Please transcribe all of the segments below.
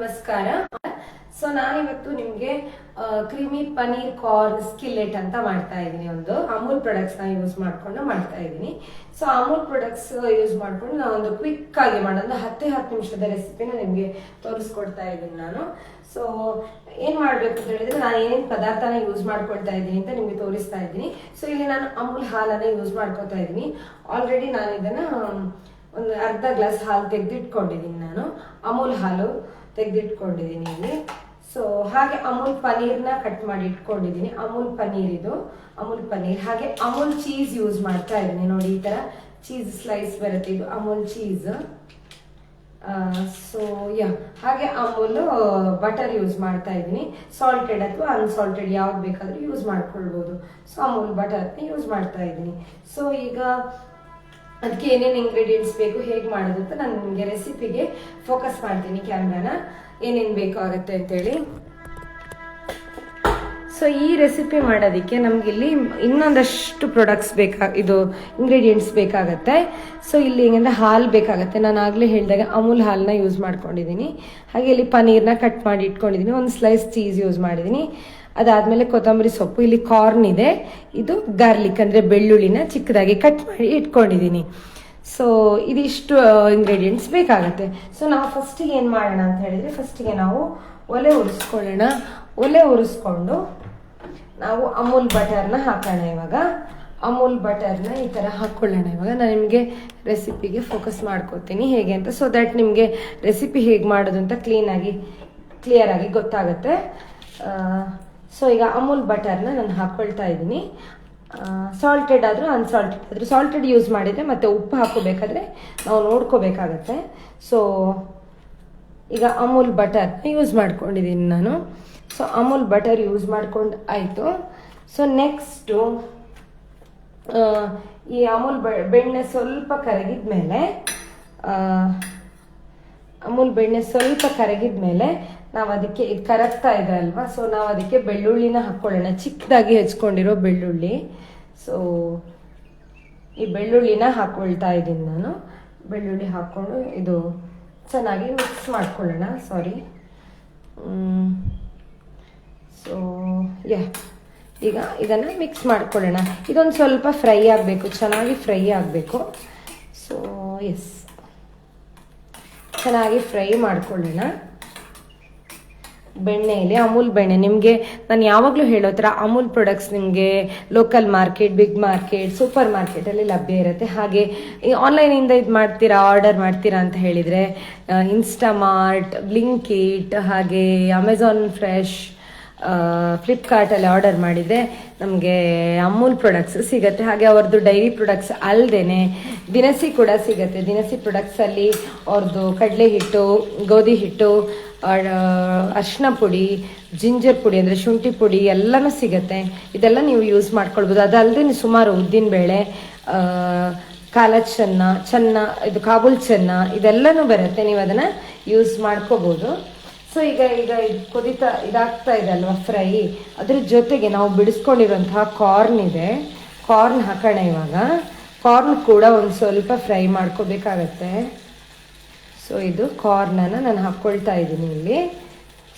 ನಮಸ್ಕಾರ. ಸೊ ನಾನಿವತ್ತು ನಿಮ್ಗೆ ಕ್ರೀಮಿ ಪನೀರ್ ಕಾರ್ನ್ ಸ್ಕಿಲೆಟ್ ಅಂತ ಮಾಡ್ತಾ ಇದ್ದೀನಿ. ಒಂದು ಅಮೂಲ್ ಪ್ರಾಡಕ್ಟ್ಸ್ ನ ಯೂಸ್ ಮಾಡ್ಕೊಂಡು ಮಾಡ್ತಾ ಇದ್ದೀನಿ. ಸೊ ಅಮೂಲ್ ಪ್ರಾಡಕ್ಟ್ಸ್ ಯೂಸ್ ಮಾಡ್ಕೊಂಡು ನಾನು ಒಂದು ಕ್ವಿಕ್ ಆಗಿ ಮಾಡೋದು 10 ನಿಮಿಷದ ರೆಸಿಪಿನ ನಿಮ್ಗೆ ತೋರಿಸ್ಕೊಡ್ತಾ ಇದ್ದೀನಿ ನಾನು. ಸೊ ಏನ್ ಮಾಡ್ಬೇಕು ಅಂತ ಹೇಳಿದ್ರೆ, ನಾನು ಏನೇನ್ ಪದಾರ್ಥನ ಯೂಸ್ ಮಾಡ್ಕೊಳ್ತಾ ಇದ್ದೀನಿ ಅಂತ ನಿಮ್ಗೆ ತೋರಿಸ್ತಾ ಇದ್ದೀನಿ. ಸೊ ಇಲ್ಲಿ ನಾನು ಅಮೂಲ್ ಹಾಲನ್ನ ಯೂಸ್ ಮಾಡ್ಕೊತಾ ಇದ್ದೀನಿ. ಆಲ್ರೆಡಿ ನಾನು ಇದನ್ನ ಒಂದು ಅರ್ಧ ಗ್ಲಾಸ್ ಹಾಲು ತೆಗೆದಿಟ್ಕೊಂಡಿದ್ದೀನಿ. ನಾನು ಅಮೂಲ್ ಹಾಲು ತೆಗೆದಿಟ್ಕೊಂಡಿದ್ದೀನಿ ಇಲ್ಲಿ. ಸೊ ಹಾಗೆ ಅಮೂಲ್ ಪನೀರ್ನ ಕಟ್ ಮಾಡಿ ಇಟ್ಕೊಂಡಿದ್ದೀನಿ. ಅಮೂಲ್ ಪನೀರ್ ಇದು ಅಮೂಲ್ ಪನೀರ್. ಹಾಗೆ ಅಮೂಲ್ ಚೀಸ್ ಯೂಸ್ ಮಾಡ್ತಾ ಇದ್ದೀನಿ. ನೋಡಿ, ಈ ತರ ಚೀಸ್ ಸ್ಲೈಸ್ ಬರುತ್ತೆ, ಇದು ಅಮೂಲ್ ಚೀಸ್. ಸೊ ಹಾಗೆ ಅಮೂಲ್ ಬಟರ್ ಯೂಸ್ ಮಾಡ್ತಾ ಇದ್ದೀನಿ. ಸಾಲ್ಟೆಡ್ ಅಥವಾ ಅನ್ಸಾಲ್ಟೆಡ್ ಯಾವ್ದು ಬೇಕಾದ್ರೂ ಯೂಸ್ ಮಾಡ್ಕೊಳ್ಬಹುದು. ಸೊ ಅಮೂಲ್ ಬಟರ್ ಯೂಸ್ ಮಾಡ್ತಾ ಇದ್ದೀನಿ. ಸೊ ಈಗ ಅದಕ್ಕೆ ಏನೇನು ಇಂಗ್ರೀಡಿಯೆಂಟ್ಸ್ ಬೇಕು, ಹೇಗೆ ಮಾಡೋದು ಅಂತ ನಾನು ನಿಮಗೆ ರೆಸಿಪಿಗೆ ಫೋಕಸ್ ಮಾಡ್ತೀನಿ ಕ್ಯಾಮ್ರಾನ, ಏನೇನು ಬೇಕಾಗುತ್ತೆ ಅಂತೇಳಿ. ಸೊ ಈ ರೆಸಿಪಿ ಮಾಡೋದಕ್ಕೆ ನಮ್ಗೆ ಇಲ್ಲಿ ಇನ್ನೊಂದಷ್ಟು ಪ್ರಾಡಕ್ಟ್ಸ್ ಇದು ಇಂಗ್ರೀಡಿಯೆಂಟ್ಸ್ ಬೇಕಾಗತ್ತೆ. ಸೊ ಇಲ್ಲಿ ಹೆಂಗಂದ್ರೆ ಹಾಲು ಬೇಕಾಗತ್ತೆ. ನಾನು ಆಗಲೇ ಹೇಳಿದಾಗ ಅಮೂಲ್ ಹಾಲನ್ನ ಯೂಸ್ ಮಾಡ್ಕೊಂಡಿದ್ದೀನಿ. ಹಾಗೆ ಇಲ್ಲಿ ಪನೀರ್ನ ಕಟ್ ಮಾಡಿ ಇಟ್ಕೊಂಡಿದ್ದೀನಿ. ಒಂದು ಸ್ಲೈಸ್ ಚೀಸ್ ಯೂಸ್ ಮಾಡಿದ್ದೀನಿ. ಅದಾದ್ಮೇಲೆ ಕೊತ್ತಂಬರಿ ಸೊಪ್ಪು, ಇಲ್ಲಿ ಕಾರ್ನ್ ಇದೆ, ಇದು ಗಾರ್ಲಿಕ್ ಅಂದ್ರೆ ಬೆಳ್ಳುಳ್ಳಿನ ಚಿಕ್ಕದಾಗಿ ಕಟ್ ಮಾಡಿ ಇಟ್ಕೊಂಡಿದ್ದೀನಿ. ಸೊ ಇದಿಷ್ಟು ಇಂಗ್ರೀಡಿಯೆಂಟ್ಸ್ ಬೇಕಾಗತ್ತೆ. ಸೊ ನಾವು ಫಸ್ಟಿಗೆ ಏನು ಮಾಡೋಣ ಅಂತ ಹೇಳಿದ್ರೆ, ಫಸ್ಟಿಗೆ ನಾವು ಒಲೆ ಉರಿಸ್ಕೊಳ್ಳೋಣ. ಒಲೆ ಉರಿಸ್ಕೊಂಡು ನಾವು ಅಮೂಲ್ ಬಟರ್ನ ಹಾಕೋಣ. ಇವಾಗ ಅಮೂಲ್ ಬಟರ್ನ ಈ ಥರ ಹಾಕ್ಕೊಳ್ಳೋಣ. ಇವಾಗ ನಾನು ನಿಮಗೆ ರೆಸಿಪಿಗೆ ಫೋಕಸ್ ಮಾಡ್ಕೋತೀನಿ ಹೇಗೆ ಅಂತ, ಸೊ ದ್ಯಾಟ್ ನಿಮಗೆ ರೆಸಿಪಿ ಹೇಗೆ ಮಾಡೋದು ಅಂತ ಕ್ಲಿಯರ್ ಆಗಿ ಗೊತ್ತಾಗುತ್ತೆ. ಸೊ ಈಗ ಅಮೂಲ್ ಬಟರ್ನ ನಾನು ಹಾಕ್ಕೊಳ್ತಾ ಇದ್ದೀನಿ. ಸಾಲ್ಟೆಡ್ ಆದರೂ ಅನ್ಸಾಲ್ಟೆಡ್ ಆದರೂ, ಸಾಲ್ಟೆಡ್ ಯೂಸ್ ಮಾಡಿದರೆ ಮತ್ತೆ ಉಪ್ಪು ಹಾಕೋಬೇಕಾದ್ರೆ ನಾವು ನೋಡ್ಕೋಬೇಕಾಗತ್ತೆ. ಸೊ ಈಗ ಅಮೂಲ್ ಬಟರ್ನ ಯೂಸ್ ಮಾಡ್ಕೊಂಡಿದ್ದೀನಿ ನಾನು. ಸೊ ಅಮೂಲ್ ಬಟರ್ ಯೂಸ್ ಮಾಡ್ಕೊಂಡು ಆಯಿತು. ಸೊ ನೆಕ್ಸ್ಟು ಈ ಅಮೂಲ್ ಬೆಣ್ಣೆ ಸ್ವಲ್ಪ ಕರಗಿದ್ಮೇಲೆ ನಾವು ಅದಕ್ಕೆ ಇದು ಕರಗ್ತಾ ಇದೆ ಅಲ್ವಾ, ಸೊ ನಾವು ಅದಕ್ಕೆ ಬೆಳ್ಳುಳ್ಳಿನ ಹಾಕ್ಕೊಳ್ಳೋಣ. ಚಿಕ್ಕದಾಗಿ ಹೆಚ್ಕೊಂಡಿರೋ ಬೆಳ್ಳುಳ್ಳಿ. ಸೊ ಈ ಬೆಳ್ಳುಳ್ಳಿನ ಹಾಕ್ಕೊಳ್ತಾ ಇದ್ದೀನಿ ನಾನು. ಬೆಳ್ಳುಳ್ಳಿ ಹಾಕ್ಕೊಂಡು ಇದು ಚೆನ್ನಾಗಿ ಮಿಕ್ಸ್ ಮಾಡ್ಕೊಳ್ಳೋಣ. ಸೊ ಈಗ ಇದನ್ನು ಮಿಕ್ಸ್ ಮಾಡ್ಕೊಳ್ಳೋಣ. ಇದೊಂದು ಸ್ವಲ್ಪ ಫ್ರೈ ಆಗಬೇಕು, ಚೆನ್ನಾಗಿ ಫ್ರೈ ಆಗಬೇಕು. ಸೊ ಚೆನ್ನಾಗಿ ಫ್ರೈ ಮಾಡ್ಕೊಳ್ಳೋಣ ಬೆಣ್ಣೆಯಲ್ಲಿ. ಅಮೂಲ್ ಬೆಣ್ಣೆ ನಿಮಗೆ ನಾನು ಯಾವಾಗಲೂ ಹೇಳೋ ಥರ ಅಮೂಲ್ ಪ್ರಾಡಕ್ಟ್ಸ್ ನಿಮಗೆ local market, big market, super ಮಾರ್ಕೆಟಲ್ಲಿ ಲಭ್ಯ ಇರುತ್ತೆ. ಹಾಗೆ ಈ ಆನ್ಲೈನಿಂದ ಆರ್ಡರ್ ಮಾಡ್ತೀರಾ ಅಂತ ಹೇಳಿದರೆ ಇನ್ಸ್ಟಾಮಾರ್ಟ್, ಬ್ಲಿಂಕಿಟ್, ಹಾಗೆ ಅಮೆಝಾನ್ ಫ್ರೆಶ್, ಫ್ಲಿಪ್ಕಾರ್ಟಲ್ಲಿ ಆರ್ಡರ್ ಮಾಡಿದರೆ ನಮಗೆ ಅಮೂಲ್ ಪ್ರಾಡಕ್ಟ್ಸ್ ಸಿಗುತ್ತೆ. ಹಾಗೆ ಅವ್ರದ್ದು ಡೈರಿ ಪ್ರಾಡಕ್ಟ್ಸ್ ಅಲ್ಲದೆ ದಿನಸಿ ಕೂಡ ಸಿಗುತ್ತೆ. ದಿನಸಿ ಪ್ರಾಡಕ್ಟ್ಸಲ್ಲಿ ಅವ್ರದ್ದು ಕಡಲೆ ಹಿಟ್ಟು, ಗೋಧಿ ಹಿಟ್ಟು, ಅರಿಶಿನ ಪುಡಿ, ಜಿಂಜರ್ ಪುಡಿ ಅಂದರೆ ಶುಂಠಿ ಪುಡಿ ಎಲ್ಲನೂ ಸಿಗುತ್ತೆ. ಇದೆಲ್ಲ ನೀವು ಯೂಸ್ ಮಾಡ್ಕೊಳ್ಬೋದು. ಅದಲ್ಲದೆ ಸುಮಾರು ಉದ್ದಿನಬೇಳೆ, ಚೆನ್ನ, ಇದು ಕಾಬೂಲ್ ಚೆನ್ನ, ಇದೆಲ್ಲನೂ ಬರುತ್ತೆ. ನೀವು ಅದನ್ನು ಯೂಸ್ ಮಾಡ್ಕೋಬೋದು. ಸೊ ಈಗ ಇದಾಗ್ತಾ ಇದೆ ಅಲ್ವಾ ಫ್ರೈ, ಅದ್ರ ಜೊತೆಗೆ ನಾವು ಬಿಡಿಸ್ಕೊಂಡಿರುವಂತಹ ಕಾರ್ನ್ ಇದೆ, ಕಾರ್ನ್ ಹಾಕೋಣ. ಇವಾಗ ಕಾರ್ನ್ ಕೂಡ ಒಂದು ಸ್ವಲ್ಪ ಫ್ರೈ ಮಾಡ್ಕೋಬೇಕಾಗತ್ತೆ. ಸೊ ಇದು ಕಾರ್ನನ್ನು ನಾನು ಹಾಕ್ಕೊಳ್ತಾ ಇದ್ದೀನಿ ಇಲ್ಲಿ.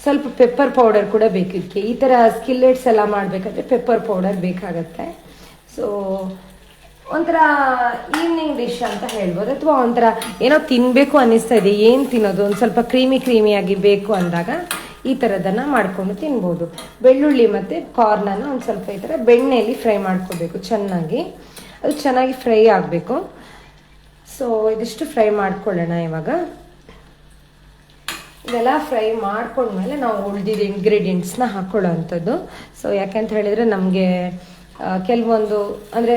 ಸ್ವಲ್ಪ ಪೆಪ್ಪರ್ ಪೌಡರ್ ಕೂಡ ಬೇಕಿತ್ತು. ಈ ಥರ ಸ್ಕಿಲ್ಲೆಟ್ಸ್ ಎಲ್ಲ ಮಾಡಬೇಕಾದ್ರೆ ಪೆಪ್ಪರ್ ಪೌಡರ್ ಬೇಕಾಗತ್ತೆ. ಸೊ ಒಂಥರ ಈವ್ನಿಂಗ್ ಡಿಶ್ ಅಂತ ಹೇಳ್ಬೋದು, ಅಥವಾ ಒಂಥರ ಏನೋ ತಿನ್ನಬೇಕು ಅನ್ನಿಸ್ತಾ ಇದೆ, ಏನು ತಿನ್ನೋದು, ಒಂದು ಸ್ವಲ್ಪ ಕ್ರೀಮಿಯಾಗಿ ಬೇಕು ಅಂದಾಗ ಈ ಥರದನ್ನು ಮಾಡಿಕೊಂಡು ತಿನ್ಬೋದು. ಬೆಳ್ಳುಳ್ಳಿ ಮತ್ತು ಕಾರ್ನನ್ನು ಒಂದು ಸ್ವಲ್ಪ ಈ ಥರ ಬೆಣ್ಣೆಯಲ್ಲಿ ಫ್ರೈ ಮಾಡ್ಕೋಬೇಕು ಚೆನ್ನಾಗಿ. ಅದು ಚೆನ್ನಾಗಿ ಫ್ರೈ ಆಗಬೇಕು. ಸೊ ಇದಿಷ್ಟು ಫ್ರೈ ಮಾಡ್ಕೊಳ್ಳೋಣ. ಇವಾಗ ಇದೆಲ್ಲ ಫ್ರೈ ಮಾಡ್ಕೊಂಡ್ಮೇಲೆ ನಾವು ಉಳಿದಿದ್ದ ಇಂಗ್ರೀಡಿಯೆಂಟ್ಸ್ನ ಹಾಕ್ಕೊಳ್ಳೋ ಅಂಥದ್ದು. ಸೊ ಯಾಕೆಂತ ಹೇಳಿದರೆ ನಮಗೆ ಕೆಲವೊಂದು ಅಂದರೆ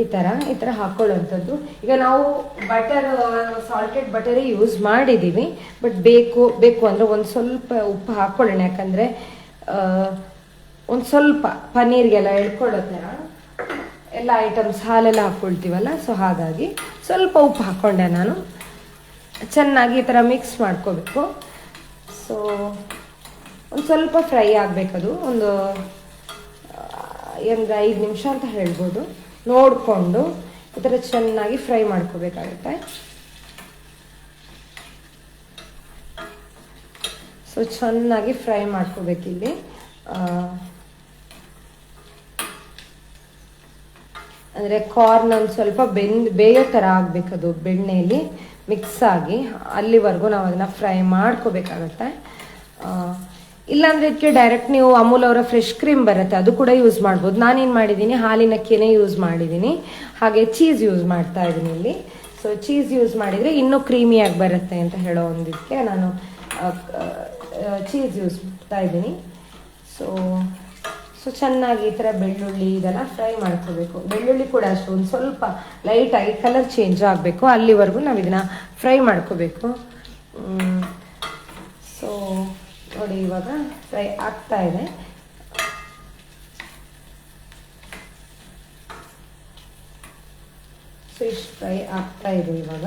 ಈ ಥರ ಹಾಕ್ಕೊಳ್ಳೋವಂಥದ್ದು. ಈಗ ನಾವು ಸಾಲ್ಟೆಡ್ ಬಟರೇ ಯೂಸ್ ಮಾಡಿದ್ದೀವಿ, ಬಟ್ ಬೇಕು ಅಂದರೆ ಒಂದು ಸ್ವಲ್ಪ ಉಪ್ಪು ಹಾಕ್ಕೊಳ್ಳೋಣ. ಯಾಕಂದರೆ ಒಂದು ಸ್ವಲ್ಪ ಪನ್ನೀರ್ಗೆಲ್ಲ ಎಳ್ಕೊಳ್ಳೋ ಥರ ಎಲ್ಲ ಐಟಮ್ಸ್ ಹಾಲೆಲ್ಲ ಹಾಕ್ಕೊಳ್ತೀವಲ್ಲ, ಸೊ ಹಾಗಾಗಿ ಸ್ವಲ್ಪ ಉಪ್ಪು ಹಾಕ್ಕೊಂಡೆ ನಾನು. ಚೆನ್ನಾಗಿ ಈ ಥರ ಮಿಕ್ಸ್ ಮಾಡ್ಕೋಬೇಕು. ಸೊ ಒಂದು ಸ್ವಲ್ಪ ಫ್ರೈ ಆಗಬೇಕದು, ಒಂದು 5 ನಿಮಿಷ ಅಂತ ಹೇಳ್ಬೋದು. ನೋಡಿಕೊಂಡು ಈ ಥರ ಚೆನ್ನಾಗಿ ಫ್ರೈ ಮಾಡ್ಕೋಬೇಕಾಗುತ್ತೆ. ಸೊ ಚೆನ್ನಾಗಿ ಫ್ರೈ ಮಾಡ್ಕೋಬೇಕಿಲ್ಲಿ. ಅಂದರೆ ಕಾರ್ನ್ ಒಂದು ಸ್ವಲ್ಪ ಬೇಯೋ ಥರ ಆಗಬೇಕದು ಬೆಣ್ಣೆಯಲ್ಲಿ ಮಿಕ್ಸ್ ಆಗಿ, ಅಲ್ಲಿವರೆಗೂ ನಾವು ಅದನ್ನು ಫ್ರೈ ಮಾಡ್ಕೋಬೇಕಾಗತ್ತೆ. ಇಲ್ಲಾಂದರೆ ಇದಕ್ಕೆ ಡೈರೆಕ್ಟ್ ನೀವು ಅಮೂಲ್ ಅವರ ಫ್ರೆಶ್ ಕ್ರೀಮ್ ಬರುತ್ತೆ, ಅದು ಕೂಡ ಯೂಸ್ ಮಾಡ್ಬೋದು. ನಾನೇನು ಮಾಡಿದ್ದೀನಿ, ಹಾಲಿನಕ್ಕಿನೇ ಯೂಸ್ ಮಾಡಿದ್ದೀನಿ. ಹಾಗೆ ಚೀಸ್ ಯೂಸ್ ಮಾಡ್ತಾ ಇದ್ದೀನಿ ಇಲ್ಲಿ. ಸೊ ಚೀಸ್ ಯೂಸ್ ಮಾಡಿದರೆ ಇನ್ನೂ ಕ್ರೀಮಿಯಾಗಿ ಬರುತ್ತೆ ಅಂತ ಹೇಳೋ ಒಂದಿದಕ್ಕೆ ನಾನು ಚೀಸ್ ಯೂಸ್ ಮಾಡ್ತಾ ಇದ್ದೀನಿ. ಸೊ ಚೆನ್ನಾಗಿ ಈ ಥರ ಬೆಳ್ಳುಳ್ಳಿ ಇದೆಲ್ಲ ಫ್ರೈ ಮಾಡ್ಕೋಬೇಕು. ಬೆಳ್ಳುಳ್ಳಿ ಕೂಡ ಅಷ್ಟು ಒಂದು ಸ್ವಲ್ಪ ಲೈಟಾಗಿ ಕಲರ್ ಚೇಂಜ್ ಆಗಬೇಕು, ಅಲ್ಲಿವರೆಗೂ ನಾವು ಇದನ್ನು ಫ್ರೈ ಮಾಡ್ಕೋಬೇಕು. ಸೊ ನೋಡಿ ಇವಾಗ ಫ್ರೈ ಆಗ್ತಾ ಇದೆ. ಸೊ ಇಷ್ಟು ಫ್ರೈ ಆಗ್ತಾ ಇದೆ ಇವಾಗ.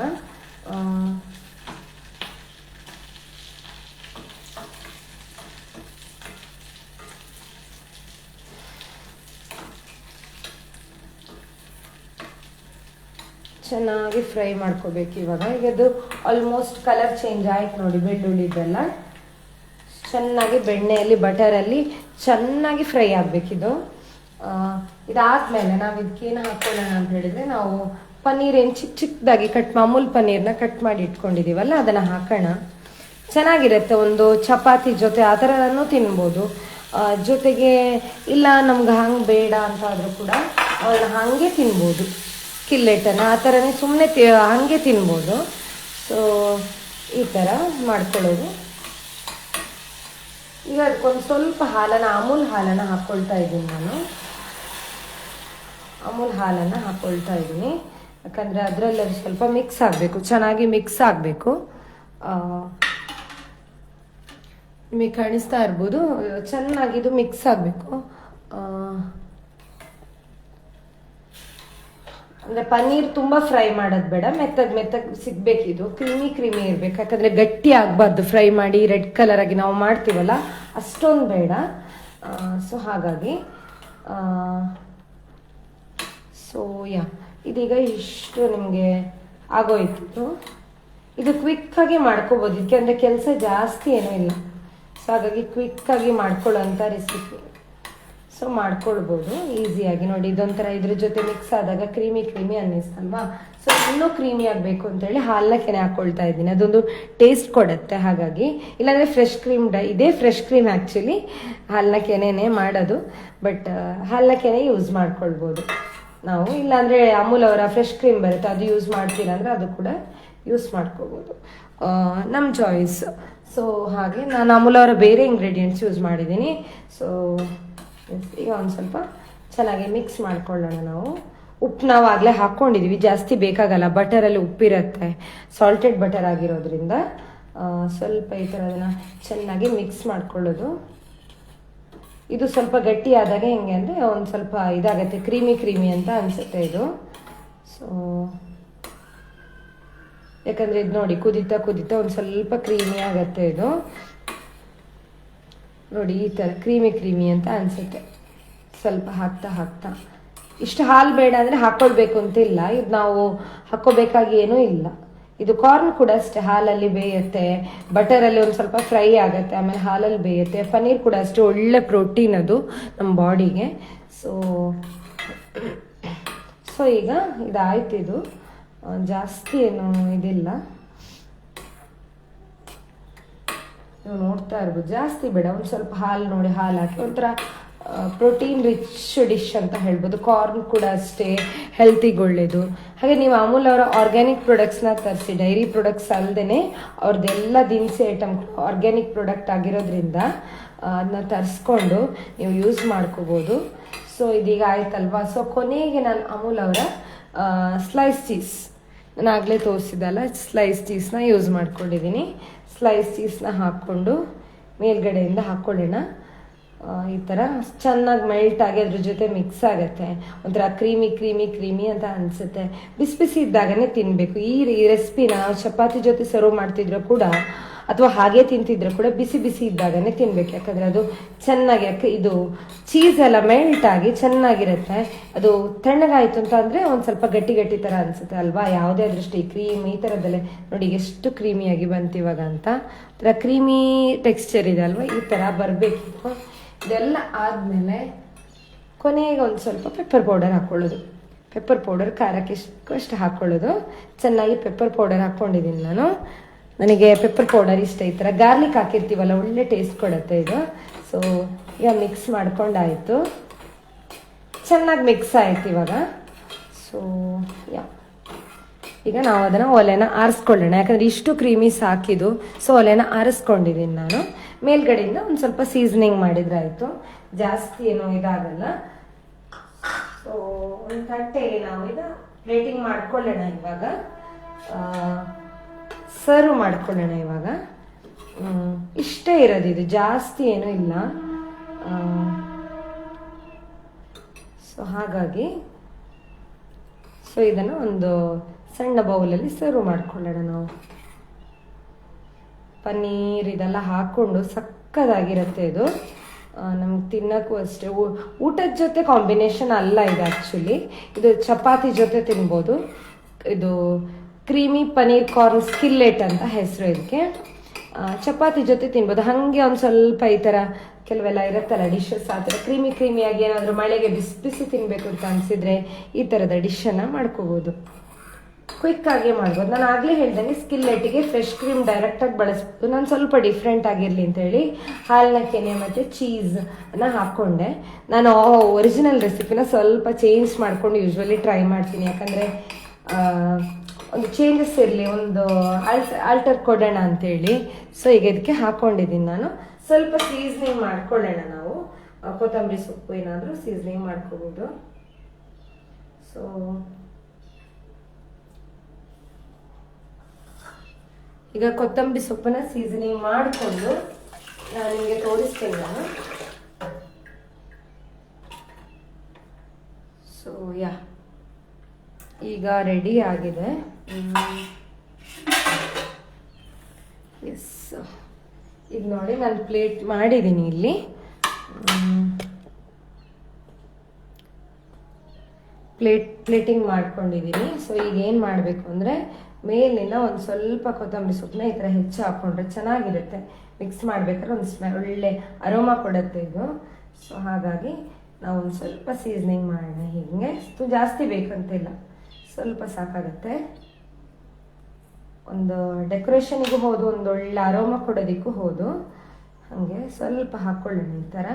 ಚೆನ್ನಾಗಿ ಫ್ರೈ ಮಾಡ್ಕೋಬೇಕು ಇವಾಗ. ಈಗ ಅದು ಆಲ್ಮೋಸ್ಟ್ ಕಲರ್ ಚೇಂಜ್ ಆಯ್ತು ನೋಡಿ, ಬೆಳ್ಳುಳ್ಳಿದೆಲ್ಲ ಚೆನ್ನಾಗಿ ಬೆಣ್ಣೆಯಲ್ಲಿ ಬಟರಲ್ಲಿ ಚೆನ್ನಾಗಿ ಫ್ರೈ ಆಗಬೇಕಿದು. ಇದಾದ್ಮೇಲೆ ನಾವು ಇದಕ್ಕೇನು ಹಾಕೊಳ್ಳೋಣ ಅಂತ ಹೇಳಿದ್ರೆ, ನಾವು ಪನ್ನೀರ್ ಏನು ಚಿಕ್ಕದಾಗಿ ಅಮೂಲ್ ಪನ್ನೀರ್ನ ಕಟ್ ಮಾಡಿ ಇಟ್ಕೊಂಡಿದ್ದೀವಲ್ಲ ಅದನ್ನು ಹಾಕೋಣ. ಚೆನ್ನಾಗಿರುತ್ತೆ, ಒಂದು ಚಪಾತಿ ಜೊತೆ ಆ ಥರನೂ ತಿನ್ಬೋದು. ಜೊತೆಗೆ ಇಲ್ಲ ನಮ್ಗೆ ಹಂಗೆ ಬೇಡ ಅಂತ ಆದರೂ ಕೂಡ ಅವಳನ್ನ ಹಾಗೆ ತಿನ್ಬೋದು, ಸ್ಕಿಲ್ಲೆಟನ್ನು ಆ ಥರನೇ ಸುಮ್ಮನೆ ಹಾಗೆ ತಿನ್ಬೋದು. ಸೊ ಈ ಥರ ಮಾಡ್ಕೊಳ್ಳೋದು. ಈಗ ಅದಕ್ಕೊಂದು ಸ್ವಲ್ಪ ಅಮೂಲ್ ಹಾಲನ್ನು ಹಾಕ್ಕೊಳ್ತಾ ಇದ್ದೀನಿ ನಾನು. ಅಮೂಲ್ ಹಾಲನ್ನು ಹಾಕ್ಕೊಳ್ತಾ ಇದ್ದೀನಿ, ಯಾಕಂದರೆ ಅದರಲ್ಲಿ ಅದು ಸ್ವಲ್ಪ ಮಿಕ್ಸ್ ಆಗಬೇಕು, ಚೆನ್ನಾಗಿ ಮಿಕ್ಸ್ ಆಗಬೇಕು. ನಿಮಗೆ ಕಾಣಿಸ್ತಾ ಇರ್ಬೋದು, ಚೆನ್ನಾಗಿದು ಮಿಕ್ಸ್ ಆಗಬೇಕು. ಅಂದರೆ ಪನ್ನೀರ್ ತುಂಬ ಫ್ರೈ ಮಾಡೋದು ಬೇಡ, ಮೆತ್ತಗೆ ಸಿಗಬೇಕಿದು, ಕ್ರೀಮಿ ಇರಬೇಕು. ಯಾಕಂದರೆ ಗಟ್ಟಿ ಆಗಬಾರ್ದು, ಫ್ರೈ ಮಾಡಿ ರೆಡ್ ಕಲರ್ ಆಗಿ ನಾವು ಮಾಡ್ತೀವಲ್ಲ ಅಷ್ಟೊಂದು ಬೇಡ. ಸೊ ಹಾಗಾಗಿ ಸೊ ಇದೀಗ ಇಷ್ಟು ನಿಮಗೆ ಆಗೋಯ್ತು. ಇದು ಕ್ವಿಕ್ಕಾಗಿ ಮಾಡ್ಕೋಬೋದು, ಇದಕ್ಕೆ ಅಂದರೆ ಕೆಲಸ ಜಾಸ್ತಿ ಏನೂ ಇಲ್ಲ. ಸೊ ಹಾಗಾಗಿ ಕ್ವಿಕ್ಕಾಗಿ ಮಾಡ್ಕೊಳ್ಳೋಂಥ ರೆಸಿಪಿ. ಸೊ ಮಾಡ್ಕೊಳ್ಬೋದು ಈಸಿಯಾಗಿ. ನೋಡಿ ಇದೊಂಥರ ಇದ್ರ ಜೊತೆ ಮಿಕ್ಸ್ ಆದಾಗ ಕ್ರೀಮಿ ಅನ್ನಿಸ್ತಲ್ವಾ. ಸೊ ಇನ್ನೂ ಕ್ರೀಮಿ ಆಗಬೇಕು ಅಂತೇಳಿ ಹಾಲನ್ನ ಕೆನೆ ಹಾಕ್ಕೊಳ್ತಾ ಇದ್ದೀನಿ, ಅದೊಂದು ಟೇಸ್ಟ್ ಕೊಡುತ್ತೆ. ಹಾಗಾಗಿ ಇಲ್ಲಾಂದರೆ ಫ್ರೆಶ್ ಕ್ರೀಮ್ ಇದೇ ಫ್ರೆಶ್ ಕ್ರೀಮ್ ಆ್ಯಕ್ಚುಲಿ ಹಾಲನ್ನ ಕೆನೆನೇ ಮಾಡೋದು, ಬಟ್ ಹಾಲನ್ನ ಕೆನೆ ಯೂಸ್ ಮಾಡ್ಕೊಳ್ಬೋದು ನಾವು. ಇಲ್ಲಾಂದರೆ ಅಮೂಲ್ ಅವರ ಫ್ರೆಶ್ ಕ್ರೀಮ್ ಬರುತ್ತೆ, ಅದು ಯೂಸ್ ಮಾಡ್ತೀರಾ ಅಂದರೆ ಅದು ಕೂಡ ಯೂಸ್ ಮಾಡ್ಕೋಬೋದು, ನಮ್ಮ ಚಾಯ್ಸ್. ಸೊ ಹಾಗೆ ನಾನು ಅಮೂಲ್ ಅವರ ಬೇರೆ ಇಂಗ್ರೀಡಿಯೆಂಟ್ಸ್ ಯೂಸ್ ಮಾಡಿದ್ದೀನಿ. ಸೊ ಈಗ ಒಂದು ಸ್ವಲ್ಪ ಚೆನ್ನಾಗಿ ಮಿಕ್ಸ್ ಮಾಡ್ಕೊಳ್ಳೋಣ ನಾವು. ಉಪ್ಪು ನಾವು ಆಗಲೇ ಹಾಕ್ಕೊಂಡಿದ್ದೀವಿ, ಜಾಸ್ತಿ ಬೇಕಾಗಲ್ಲ, ಬಟರಲ್ಲಿ ಉಪ್ಪಿರುತ್ತೆ, ಸಾಲ್ಟೆಡ್ ಬಟರ್ ಆಗಿರೋದ್ರಿಂದ. ಸ್ವಲ್ಪ ಈ ಥರ ಅದನ್ನು ಚೆನ್ನಾಗಿ ಮಿಕ್ಸ್ ಮಾಡ್ಕೊಳ್ಳೋದು. ಇದು ಸ್ವಲ್ಪ ಗಟ್ಟಿ ಆದಾಗ ಹೆಂಗೆ ಅಂದರೆ ಒಂದು ಸ್ವಲ್ಪ ಇದಾಗುತ್ತೆ, ಕ್ರೀಮಿ ಅಂತ ಅನಿಸುತ್ತೆ ಇದು. ಸೊ ಯಾಕಂದರೆ ಇದು ನೋಡಿ ಕುದೀತಾ ಒಂದು ಸ್ವಲ್ಪ ಕ್ರೀಮಿ ಆಗುತ್ತೆ ಇದು. ನೋಡಿ ಈ ಥರ ಕ್ರೀಮಿ ಅಂತ ಅನಿಸುತ್ತೆ ಸ್ವಲ್ಪ ಹಾಕ್ತಾ. ಇಷ್ಟು ಹಾಲು ಬೇಡ ಅಂದರೆ ಹಾಕ್ಕೊಳ್ಬೇಕು ಅಂತಿಲ್ಲ, ಇದು ನಾವು ಹಾಕ್ಕೋಬೇಕಾಗಿ ಏನೂ ಇಲ್ಲ. ಇದು ಕಾರ್ನ್ ಕೂಡ ಅಷ್ಟೇ, ಹಾಲಲ್ಲಿ ಬೇಯುತ್ತೆ, ಬಟರಲ್ಲಿ ಒಂದು ಸ್ವಲ್ಪ ಫ್ರೈ ಆಗುತ್ತೆ, ಆಮೇಲೆ ಹಾಲಲ್ಲಿ ಬೇಯುತ್ತೆ. ಪನ್ನೀರ್ ಕೂಡ ಅಷ್ಟೇ ಒಳ್ಳೆ ಪ್ರೋಟೀನ್ ಅದು ನಮ್ಮ ಬಾಡಿಗೆ. ಸೊ ಈಗ ಇದಾಯ್ತು, ಇದು ಜಾಸ್ತಿ ಏನು ಇದಿಲ್ಲ, ನೀವು ನೋಡ್ತಾ ಇರ್ಬೋದು. ಜಾಸ್ತಿ ಬೇಡ, ಒಂದು ಸ್ವಲ್ಪ ಹಾಲು ನೋಡಿ, ಹಾಲು ಹಾಕಿ ಒಂಥರ ಪ್ರೋಟೀನ್ ರಿಚ್ ಡಿಶ್ ಅಂತ ಹೇಳ್ಬೋದು. ಕಾರ್ನ್ ಕೂಡ ಅಷ್ಟೇ ಹೆಲ್ತಿಗೆ ಒಳ್ಳೆಯದು. ಹಾಗೆ ನೀವು ಅಮೂಲ್ ಅವರ ಆರ್ಗ್ಯಾನಿಕ್ ಪ್ರಾಡಕ್ಟ್ಸ್ನ ತರಿಸಿ, ಡೈರಿ ಪ್ರಾಡಕ್ಟ್ಸ್ ಅಲ್ಲದೆ ಅವ್ರದ್ದೆಲ್ಲ ದಿನಸಿ ಐಟಮ್ ಆರ್ಗ್ಯಾನಿಕ್ ಪ್ರಾಡಕ್ಟ್ ಆಗಿರೋದ್ರಿಂದ ಅದನ್ನ ತರಿಸ್ಕೊಂಡು ನೀವು ಯೂಸ್ ಮಾಡ್ಕೋಬೋದು. ಸೊ ಇದೀಗ ಆಯ್ತಲ್ವಾ. ಸೊ ಕೊನೆಗೆ ನಾನು ಅಮೂಲ್ ಅವರ ಸ್ಲೈಸ್ ಚೀಸ್, ನಾನು ಆಗಲೇ ತೋರಿಸಿದಲ್ಲ, ಸ್ಲೈಸ್ ಚೀಸ್ನ ಯೂಸ್ ಮಾಡ್ಕೊಂಡಿದ್ದೀನಿ. ಸ್ಲೈಸ್ ಚೀಸ್ನ ಹಾಕ್ಕೊಂಡು ಮೇಲ್ಗಡೆಯಿಂದ ಹಾಕ್ಕೊಳ್ಳೋಣ. ಈ ಥರ ಚೆನ್ನಾಗಿ ಮೆಲ್ಟ್ ಆಗಿ ಅದ್ರ ಜೊತೆ ಮಿಕ್ಸ್ ಆಗುತ್ತೆ. ಒಂಥರ ಕ್ರೀಮಿ ಅಂತ ಅನಿಸುತ್ತೆ. ಬಿಸಿ ಬಿಸಿ ಇದ್ದಾಗನೇ ತಿನ್ನಬೇಕು. ಈ ರೆಸಿಪಿನ ಚಪಾತಿ ಜೊತೆ ಸರ್ವ್ ಮಾಡ್ತಿದ್ರು ಕೂಡ ಅಥವಾ ಹಾಗೆ ತಿಂತಿದ್ರು ಕೂಡ ಬಿಸಿ ಬಿಸಿ ಇದ್ದಾಗನೇ ತಿನ್ಬೇಕು. ಯಾಕಂದರೆ ಅದು ಚೆನ್ನಾಗಿ, ಇದು ಚೀಸ್ ಎಲ್ಲ ಮೆಲ್ಟ್ ಆಗಿ ಚೆನ್ನಾಗಿರುತ್ತೆ. ಅದು ತಣ್ಣಗಾಯಿತು ಅಂತ ಅಂದರೆ ಒಂದು ಸ್ವಲ್ಪ ಗಟ್ಟಿ ಥರ ಅನಿಸುತ್ತೆ ಅಲ್ವಾ. ಯಾವುದೇ ಆದ್ರಷ್ಟು ಈ ಕ್ರೀಮ್ ಈ ಥರದ್ದಲ್ಲೇ ನೋಡಿ ಎಷ್ಟು ಕ್ರೀಮಿಯಾಗಿ ಬಂತು ಇವಾಗ ಅಂತ. ಥರ ಕ್ರೀಮಿ ಟೆಕ್ಸ್ಚರ್ ಇದೆ ಅಲ್ವಾ, ಈ ಥರ ಬರಬೇಕಿತ್ತು. ಇದೆಲ್ಲ ಆದಮೇಲೆ ಕೊನೆಗೆ ಒಂದು ಸ್ವಲ್ಪ ಪೆಪ್ಪರ್ ಪೌಡರ್ ಹಾಕ್ಕೊಳ್ಳೋದು. ಪೆಪ್ಪರ್ ಪೌಡರ್ ಖಾರಕ್ಕೆ ಅಷ್ಟು ಹಾಕ್ಕೊಳ್ಳೋದು. ಚೆನ್ನಾಗಿ ಪೆಪ್ಪರ್ ಪೌಡರ್ ಹಾಕ್ಕೊಂಡಿದ್ದೀನಿ ನಾನು. ನನಗೆ ಪೆಪ್ಪರ್ ಪೌಡರ್ ಇಷ್ಟ. ಈ ಥರ ಗಾರ್ಲಿಕ್ ಹಾಕಿರ್ತೀವಲ್ಲ, ಒಳ್ಳೆ ಟೇಸ್ಟ್ ಕೊಡುತ್ತೆ ಇದು. ಸೊ ಈಗ ಮಿಕ್ಸ್ ಮಾಡ್ಕೊಂಡಾಯಿತು, ಚೆನ್ನಾಗಿ ಮಿಕ್ಸ್ ಆಯ್ತು ಇವಾಗ. ಸೊ ಈಗ ನಾವು ಅದನ್ನು ಒಲೆನ ಆರಿಸ್ಕೊಳ್ಳೋಣ. ಯಾಕಂದರೆ ಇಷ್ಟು ಕ್ರೀಮಿ ಸಾಕಿದು. ಸೊ ಒಲೆನ ಆರಿಸ್ಕೊಂಡಿದ್ದೀನಿ ನಾನು. ಮೇಲ್ಗಡೆಯಿಂದ ಒಂದು ಸ್ವಲ್ಪ ಸೀಸನಿಂಗ್ ಮಾಡಿದ್ರೆ ಆಯಿತು, ಜಾಸ್ತಿ ಏನೋ ಇದಾಗಲ್ಲ. ಸೊ ಒಂದು ತಟ್ಟೆಗೆ ನಾವು ಈಗ ಪ್ಲೇಟಿಂಗ್ ಮಾಡ್ಕೊಳ್ಳೋಣ. ಇವಾಗ ಸರ್ವ್ ಮಾಡ್ಕೊಳ್ಳೋಣ. ಇವಾಗ ಇಷ್ಟೇ ಇರೋದು, ಇದು ಜಾಸ್ತಿ ಏನೂ ಇಲ್ಲ. ಸೊ ಹಾಗಾಗಿ ಇದನ್ನು ಒಂದು ಸಣ್ಣ ಬೌಲಲ್ಲಿ ಸರ್ವ್ ಮಾಡ್ಕೊಳ್ಳೋಣ ನಾವು. ಪನ್ನೀರ್ ಇದೆಲ್ಲ ಹಾಕ್ಕೊಂಡು ಸಕ್ಕದಾಗಿರುತ್ತೆ ಇದು. ನಮ್ಗೆ ತಿನ್ನೋಕ್ಕೂ ಅಷ್ಟೇ. ಊಟದ ಜೊತೆ ಕಾಂಬಿನೇಷನ್ ಅಲ್ಲ ಇದು ಆ್ಯಕ್ಚುಲಿ. ಇದು ಚಪಾತಿ ಜೊತೆ ತಿನ್ಬೋದು. ಇದು ಕ್ರೀಮಿ ಪನ್ನೀರ್ ಕಾರ್ನ್ ಸ್ಕಿಲ್ಲೆಟ್ ಅಂತ ಹೆಸರು ಇದಕ್ಕೆ. ಚಪಾತಿ ಜೊತೆ ತಿನ್ಬೋದು. ಹಾಗೆ ಒಂದು ಸ್ವಲ್ಪ ಈ ಥರ ಕೆಲವೆಲ್ಲ ಇರುತ್ತಲ್ಲ ಡಿಶಸ್, ಆ ಥರ ಕ್ರೀಮಿಯಾಗಿ ಏನಾದರೂ ಮಳೆಗೆ ಬಿಸಿ ಬಿಸಿ ತಿನ್ನಬೇಕು ಅಂತ ಅನಿಸಿದರೆ ಈ ಥರದ ಡಿಶನ್ನು ಮಾಡ್ಕೋಬೋದು. ಕ್ವಿಕ್ಕಾಗಿ ಮಾಡ್ಬೋದು. ನಾನು ಆಗಲೇ ಹೇಳ್ದಂಗೆ ಸ್ಕಿಲ್ಲೆಟ್ಟಿಗೆ ಫ್ರೆಶ್ ಕ್ರೀಮ್ ಡೈರೆಕ್ಟಾಗಿ ಬಳಸ್ಬೋದು. ನಾನು ಸ್ವಲ್ಪ ಡಿಫ್ರೆಂಟ್ ಆಗಿರಲಿ ಅಂತೇಳಿ ಹಾಲಿನ ಕೆನೆ ಮತ್ತು ಚೀಸನ್ನು ಹಾಕ್ಕೊಂಡೆ. ನಾನು ಒರಿಜಿನಲ್ ರೆಸಿಪಿನ ಸ್ವಲ್ಪ ಚೇಂಜ್ ಮಾಡ್ಕೊಂಡು ಯೂಶ್ವಲಿ ಟ್ರೈ ಮಾಡ್ತೀನಿ. ಯಾಕಂದರೆ ಒಂದು ಚೇಂಜಸ್ ಇರಲಿ, ಒಂದು ಆಲ್ಟರ್ ಕೊಡೋಣ ಅಂತೇಳಿ. ಸೊ ಈಗ ಇದಕ್ಕೆ ಹಾಕ್ಕೊಂಡಿದ್ದೀನಿ ನಾನು. ಸ್ವಲ್ಪ ಸೀಸನಿಂಗ್ ಮಾಡ್ಕೊಳ್ಳೋಣ ನಾವು. ಕೊತ್ತಂಬರಿ ಸೊಪ್ಪು ಏನಾದರೂ ಸೀಸನಿಂಗ್ ಮಾಡ್ಕೋಬೋದು. ಸೊ ಈಗ ಕೊತ್ತಂಬರಿ ಸೊಪ್ಪನ್ನ ಸೀಸನಿಂಗ್ ಮಾಡಿಕೊಂಡು ನಾನು ನಿಮಗೆ ತೋರಿಸ್ತೇನೆ ನಾನು. ಸೊ ಈಗ ರೆಡಿ ಆಗಿದೆ. ಎಸ್, ಈಗ ನೋಡಿ ನಾನು ಪ್ಲೇಟ್ ಮಾಡಿದ್ದೀನಿ ಇಲ್ಲಿ. ಪ್ಲೇಟಿಂಗ್ ಮಾಡ್ಕೊಂಡಿದ್ದೀನಿ. ಸೊ ಈಗ ಏನು ಮಾಡಬೇಕು ಅಂದರೆ ಮೇಲಿನ ಒಂದು ಸ್ವಲ್ಪ ಕೊತ್ತಂಬರಿ ಸೊಪ್ಪನ್ನ ಈ ಥರ ಹೆಚ್ಚು ಹಾಕ್ಕೊಂಡ್ರೆ ಚೆನ್ನಾಗಿರುತ್ತೆ. ಮಿಕ್ಸ್ ಮಾಡ್ಬೇಕಾದ್ರೆ ಒಂದು ಒಳ್ಳೆ ಅರೋಮಾ ಕೊಡುತ್ತೆ ಇದು. ಸೊ ಹಾಗಾಗಿ ನಾವು ಒಂದು ಸ್ವಲ್ಪ ಸೀಸನಿಂಗ್ ಮಾಡೋಣ. ಹೀಗೆ ಜಾಸ್ತಿ ಬೇಕಂತಿಲ್ಲ, ಸ್ವಲ್ಪ ಸಾಕಾಗುತ್ತೆ. ಒಂದು ಡೆಕೋರೇಷನಿಗೂ ಹೌದು, ಒಂದು ಒಳ್ಳೆ ಅರೋಮಾ ಕೊಡೋದಕ್ಕೂ ಹೌದು. ಹಾಗೆ ಸ್ವಲ್ಪ ಹಾಕ್ಕೊಳ್ಳೋಣ ಈ ಥರ.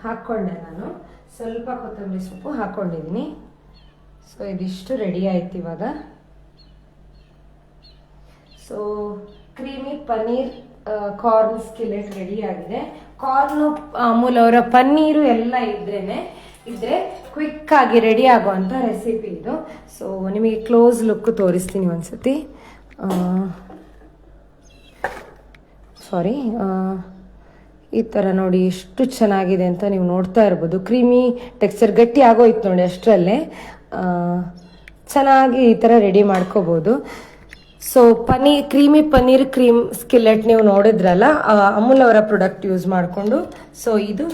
ಹಾಕ್ಕೊಂಡೆ ನಾನು. ಸ್ವಲ್ಪ ಕೊತ್ತಂಬರಿ ಸೊಪ್ಪು ಹಾಕ್ಕೊಂಡಿದ್ದೀನಿ. ಸೊ ಇದಿಷ್ಟು ರೆಡಿ ಆಯ್ತು ಇವಾಗ. So creamy paneer corn skillet ready ಆಗಿದೆ. ಕಾರ್ನು ಅಮೂಲ್ ಅವರ ಪನ್ನೀರು ಎಲ್ಲ ಇದ್ರೆ ಕ್ವಿಕ್ ಆಗಿ ರೆಡಿ ಆಗುವಂಥ ರೆಸಿಪಿ ಇದು. ಸೊ ನಿಮಗೆ ಕ್ಲೋಸ್ ಲುಕ್ ತೋರಿಸ್ತೀನಿ ಒಂದ್ಸತಿ. ಸಾರಿ, ಈ ಥರ ನೋಡಿ ಎಷ್ಟು ಚೆನ್ನಾಗಿದೆ ಅಂತ ನೀವು ನೋಡ್ತಾ ಇರ್ಬೋದು. ಕ್ರೀಮಿ ಟೆಕ್ಸ್ಚರ್ ಗಟ್ಟಿ ಆಗೋಯ್ತು ನೋಡಿ ಅಷ್ಟರಲ್ಲೇ. ಚೆನ್ನಾಗಿ ಈ ಥರ ರೆಡಿ ಮಾಡ್ಕೋಬೋದು. ಸೊ ಕ್ರೀಮಿ ಪನ್ನೀರ್ ಕ್ರೀಮ್ ಸ್ಕಿಲೆಟ್ ನೀವು ನೋಡಿದ್ರಲ್ಲ, ಅಮೂಲ್ ಅವರ ಪ್ರಾಡಕ್ಟ್ ಯೂಸ್ ಮಾಡಿಕೊಂಡು. ಸೊ ಇದು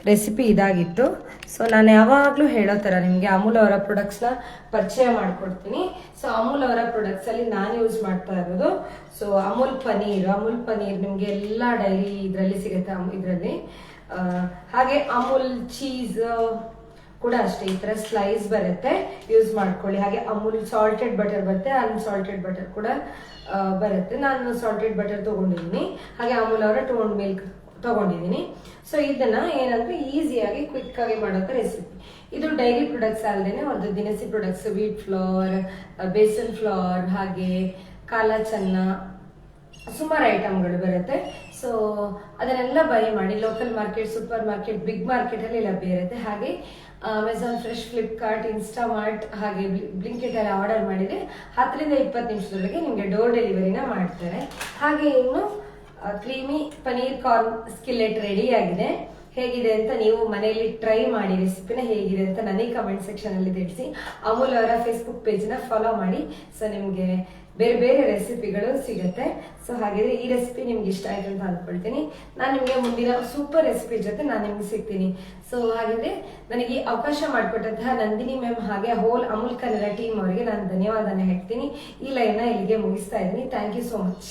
ರೆಸಿಪಿ ಇದಾಗಿತ್ತು. ಸೊ ನಾನು ಯಾವಾಗಲೂ ಹೇಳೋ ಥರ ನಿಮಗೆ ಅಮೂಲ್ ಅವರ ಪ್ರಾಡಕ್ಟ್ಸ್ನ ಪರಿಚಯ ಮಾಡಿಕೊಡ್ತೀನಿ. ಸೊ ಅಮೂಲ್ ಅವರ ಪ್ರಾಡಕ್ಟ್ಸಲ್ಲಿ ನಾನು ಯೂಸ್ ಮಾಡ್ತಾ ಇರೋದು ಅಮೂಲ್ ಪನ್ನೀರ್ ನಿಮಗೆ ಎಲ್ಲ ಡೈರಿ ಇದರಲ್ಲಿ ಸಿಗುತ್ತೆ ಇದರಲ್ಲಿ. ಹಾಗೆ ಅಮೂಲ್ ಚೀಸ್ ಕೂಡ ಅಷ್ಟೇ, ಈ ಥರ ಸ್ಲೈಸ್ ಬರುತ್ತೆ, ಯೂಸ್ ಮಾಡ್ಕೊಳ್ಳಿ. ಹಾಗೆ ಅಮೂಲ್ ಸಾಲ್ಟೆಡ್ ಬಟರ್ ಬರುತ್ತೆ, ಅನ್ಸಾಲ್ಟೆಡ್ ಬಟರ್ ಕೂಡ ಬರುತ್ತೆ. ನಾನು ಸಾಲ್ಟೆಡ್ ಬಟರ್ ತೊಗೊಂಡಿದ್ದೀನಿ. ಹಾಗೆ ಅಮೂಲ್ ಅವರ ಟೋನ್ ಮಿಲ್ಕ್ ತೊಗೊಂಡಿದ್ದೀನಿ. ಸೊ ಇದನ್ನ ಏನಂದ್ರೆ ಈಸಿಯಾಗಿ ಕ್ವಿಕ್ ಆಗಿ ಮಾಡೋಕೆ ರೆಸಿಪಿ. ಇದು ಡೈರಿ ಪ್ರಾಡಕ್ಟ್ಸ್ ಅಲ್ಲದೆ ಒಂದು ದಿನಸಿ products, wheat flour, besan flour, ಹಾಗೆ ಕಾಲಾ ಚನ್ನ, ಸುಮಾರು ಐಟಮ್ಗಳು ಬರುತ್ತೆ. ಸೊ ಅದನ್ನೆಲ್ಲ ಬೈ ಮಾಡಿ local market, super market, big ಮಾರ್ಕೆಟಲ್ಲಿ ಲಭ್ಯ ಇರುತ್ತೆ. ಹಾಗೆ ಅಮೆಝಾನ್ ಫ್ರೆಶ್, ಫ್ಲಿಪ್ಕಾರ್ಟ್, ಇನ್ಸ್ಟಾಮಾರ್ಟ್, ಹಾಗೆ ಬ್ಲಿಂಕಿಟ್ ಎಲ್ಲ ಆರ್ಡರ್ ಮಾಡಿದರೆ 10 ರಿಂದ 20 ನಿಮಿಷದೊಳಗೆ ನಿಮಗೆ ಡೋರ್ ಡೆಲಿವರಿನ ಮಾಡ್ತಾರೆ. ಹಾಗೆ ಇನ್ನು creamy paneer corn skillet ready ಆಗಿದೆ. ಹೇಗಿದೆ ಅಂತ ನೀವು ಮನೆಯಲ್ಲಿ ಟ್ರೈ ಮಾಡಿ, ರೆಸಿಪಿನ ಹೇಗಿದೆ ಅಂತ ನನಗೆ ಕಮೆಂಟ್ ಸೆಕ್ಷನ್ ಅಲ್ಲಿ ತಿಳಿಸಿ. ಅಮೂಲ್ ಅವರ ಫೇಸ್ಬುಕ್ ಪೇಜ್ನ ಫಾಲೋ ಮಾಡಿ. ಸೊ ನಿಮಗೆ ಬೇರೆ ಬೇರೆ ರೆಸಿಪಿಗಳು ಸಿಗುತ್ತೆ. ಸೊ ಹಾಗಿದ್ರೆ ಈ ರೆಸಿಪಿ ನಿಮ್ಗೆ ಇಷ್ಟ ಆಯ್ತು ಅಂತ ಅಂದ್ಕೊಳ್ತೀನಿ. ನಾನು ನಿಮಗೆ ಮುಂದಿನ ಸೂಪರ್ ರೆಸಿಪಿ ಜೊತೆ ನಾನು ನಿಮ್ಗೆ ಸಿಗ್ತೀನಿ. ಸೊ ಹಾಗಿದ್ರೆ ನನಗೆ ಅವಕಾಶ ಮಾಡಿಕೊಟ್ಟಂತಹ ನಂದಿನಿ ಮ್ಯಾಮ್ ಹಾಗೆ ಹೋಲ್ ಅಮೂಲ್ ಕನ್ನಡ ಟೀಮ್ ಅವರಿಗೆ ನಾನು ಧನ್ಯವಾದನ ಹೇಳ್ತೀನಿ. ಈ ಲೈವ್ನ ಇಲ್ಲಿಗೆ ಮುಗಿಸ್ತಾ ಇದ್ದೀನಿ. Thank you so much.